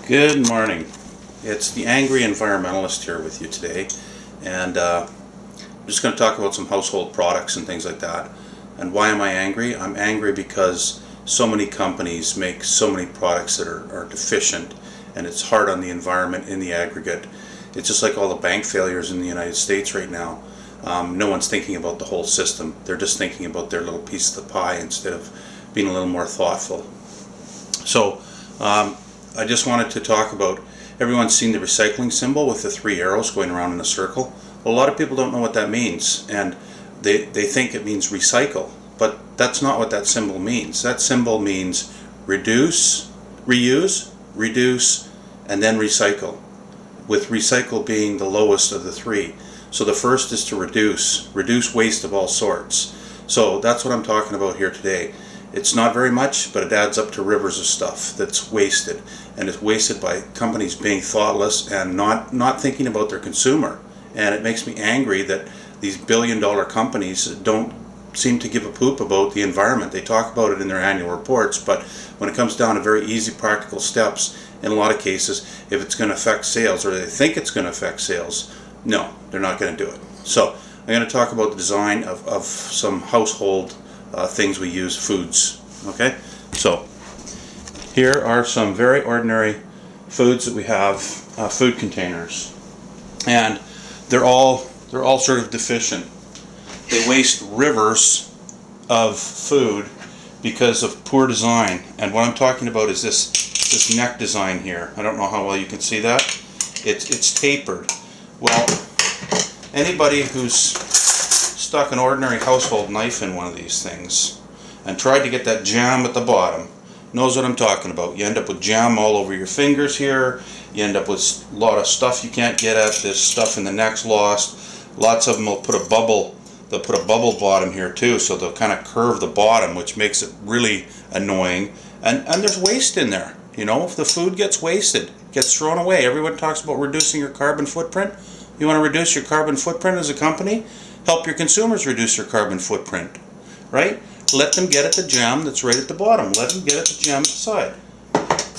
Good morning. It's the Angry Environmentalist here with you today, and I'm just going to talk about some household products and things like that. And why am I angry? I'm angry because so many companies make so many products that are deficient, and it's hard on the environment in the aggregate. It's just like all the bank failures in the United States right now. No one's thinking about the whole system. They're just thinking about their little piece of the pie instead of being a little more thoughtful. So I just wanted to talk about, everyone's seen the recycling symbol with the 3 arrows going around in a circle. Well, a lot of people don't know what that means, and they think it means recycle, but that's not what that symbol means. That symbol means reduce, reuse, reduce, and then recycle, with recycle being the lowest of the 3. So the first is to reduce waste of all sorts. So that's what I'm talking about here today. It's not very much, but it adds up to rivers of stuff that's wasted, and it's wasted by companies being thoughtless and not thinking about their consumer. And it makes me angry that these billion-dollar companies don't seem to give a poop about the environment. They talk about it in their annual reports, but when it comes down to very easy practical steps, in a lot of cases, if it's going to affect sales, or they think it's going to affect sales, no, they're not going to do it. So I'm going to talk about the design of some household things we use, foods. Okay, so here are some very ordinary foods that we have, food containers, and they're all sort of deficient. They waste rivers of food because of poor design. And what I'm talking about is this neck design here. I don't know how well you can see that. It's tapered. Well, anybody who's stuck an ordinary household knife in one of these things and tried to get that jam at the bottom knows what I'm talking about. You end up with jam all over your fingers here. You end up with a lot of stuff you can't get at. This stuff in the neck's lost. Lots of them will put a bubble. They'll put a bubble bottom here too, so they'll kind of curve the bottom, which makes it really annoying. And there's waste in there. You know, if the food gets wasted, gets thrown away. Everyone talks about reducing your carbon footprint. You want to reduce your carbon footprint as a company? Help your consumers reduce their carbon footprint, right? Let them get at the jam that's right at the bottom. Let them get at the jam at the side.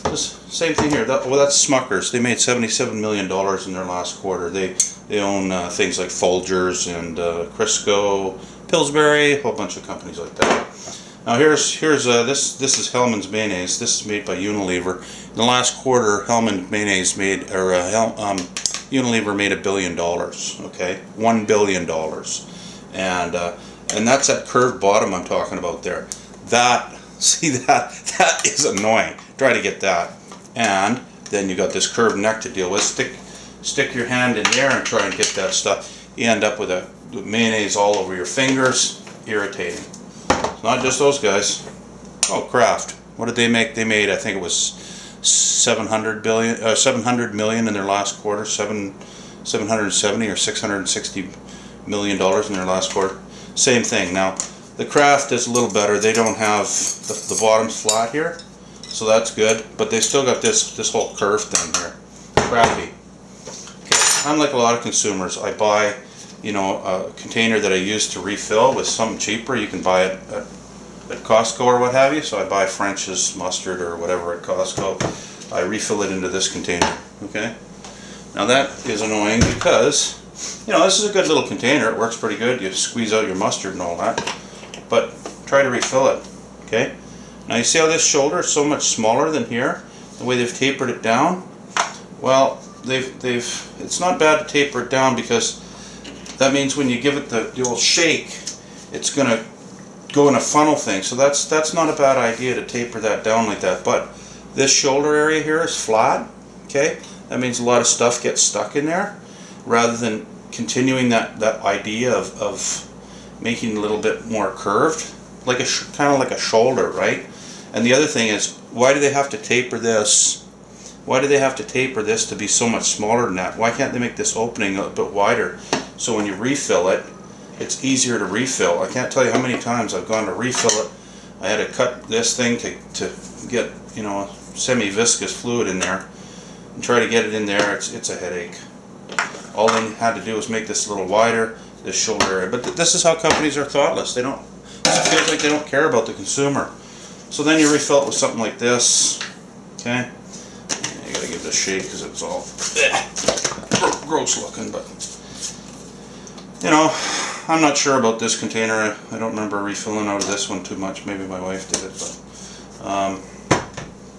Just same thing here. Well, that's Smuckers. They made $77 million in their last quarter. They own things like Folgers and Crisco, Pillsbury, a whole bunch of companies like that. Now here's this is Hellmann's mayonnaise. This is made by Unilever. In the last quarter, Hellmann mayonnaise made, or Unilever made $1 billion. Okay, $1 billion, and that's that curved bottom I'm talking about there. That is annoying. Try to get that, and then you got this curved neck to deal with. Stick your hand in there and try and get that stuff. You end up with mayonnaise all over your fingers. Irritating. It's not just those guys. Oh, Kraft. What did they make? They made, I think it was 700 million in their last quarter. 770 or 660 million dollars in their last quarter. Same thing. Now the Kraft is a little better. They don't have the bottom's flat here, so that's good. But they still got this whole curve thing here. Crappy. Okay. Unlike a lot of consumers, I buy, you know, a container that I use to refill with something cheaper. You can buy it at Costco or what have you. So I buy French's mustard or whatever at Costco. I refill it into this container. Okay. Now that is annoying because, you know, this is a good little container. It works pretty good. You squeeze out your mustard and all that. But try to refill it. Okay. Now you see how this shoulder is so much smaller than here? The way they've tapered it down. Well, it's not bad to taper it down, because that means when you give it the old shake, it's going to go in a funnel thing. So that's not a bad idea to taper that down like that. But this shoulder area here is flat. Okay, that means a lot of stuff gets stuck in there, rather than continuing that idea of making it a little bit more curved, like kind of like a shoulder, right? And the other thing is, why do they have to taper this? Why do they have to taper this to be so much smaller than that? Why can't they make this opening a bit wider, so when you refill it, it's easier to refill? I can't tell you how many times I've gone to refill it. I had to cut this thing to get, you know, semi-viscous fluid in there, and try to get it in there. It's a headache. All they had to do was make this a little wider, this shoulder area. But this is how companies are thoughtless. It feels like they don't care about the consumer. So then you refill it with something like this. Okay, you gotta give give it a shake because it's all gross looking, but you know, I'm not sure about this container. I don't remember refilling out of this one too much. Maybe my wife did it, but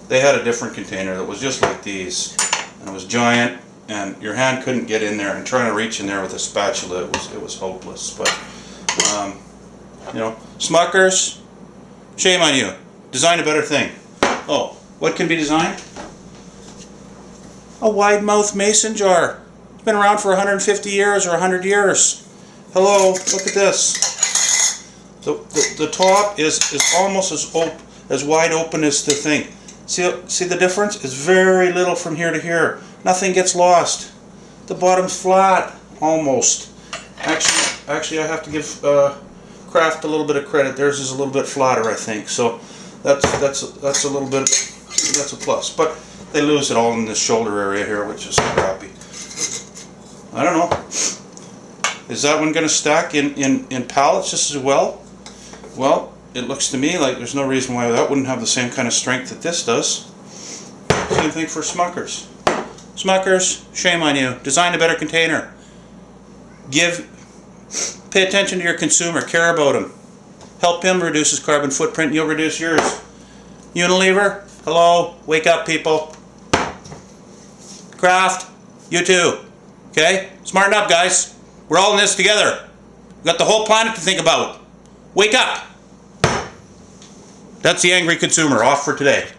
they had a different container that was just like these, and it was giant, and your hand couldn't get in there, and trying to reach in there with a spatula, it was hopeless. But you know, Smuckers, shame on you. Design a better thing. Oh, what can be designed? A wide mouth mason jar. It's been around for 150 years or 100 years. Hello, look at this. The top is almost as wide open as the thing. See the difference? It's very little from here to here. Nothing gets lost. The bottom's flat, almost. Actually, I have to give Kraft a little bit of credit. Theirs is a little bit flatter, I think. So that's a little bit. That's a plus. But they lose it all in this shoulder area here, which is crappy. I don't know. Is that one going to stack in pallets just as well? Well, it looks to me like there's no reason why that wouldn't have the same kind of strength that this does. Same thing for Smuckers. Smuckers, shame on you. Design a better container. Pay attention to your consumer. Care about him. Help him reduce his carbon footprint and you'll reduce yours. Unilever, hello, wake up people. Kraft, you too. Okay? Smarten up, guys. We're all in this together. We've got the whole planet to think about. Wake up. That's the angry consumer. Off for today.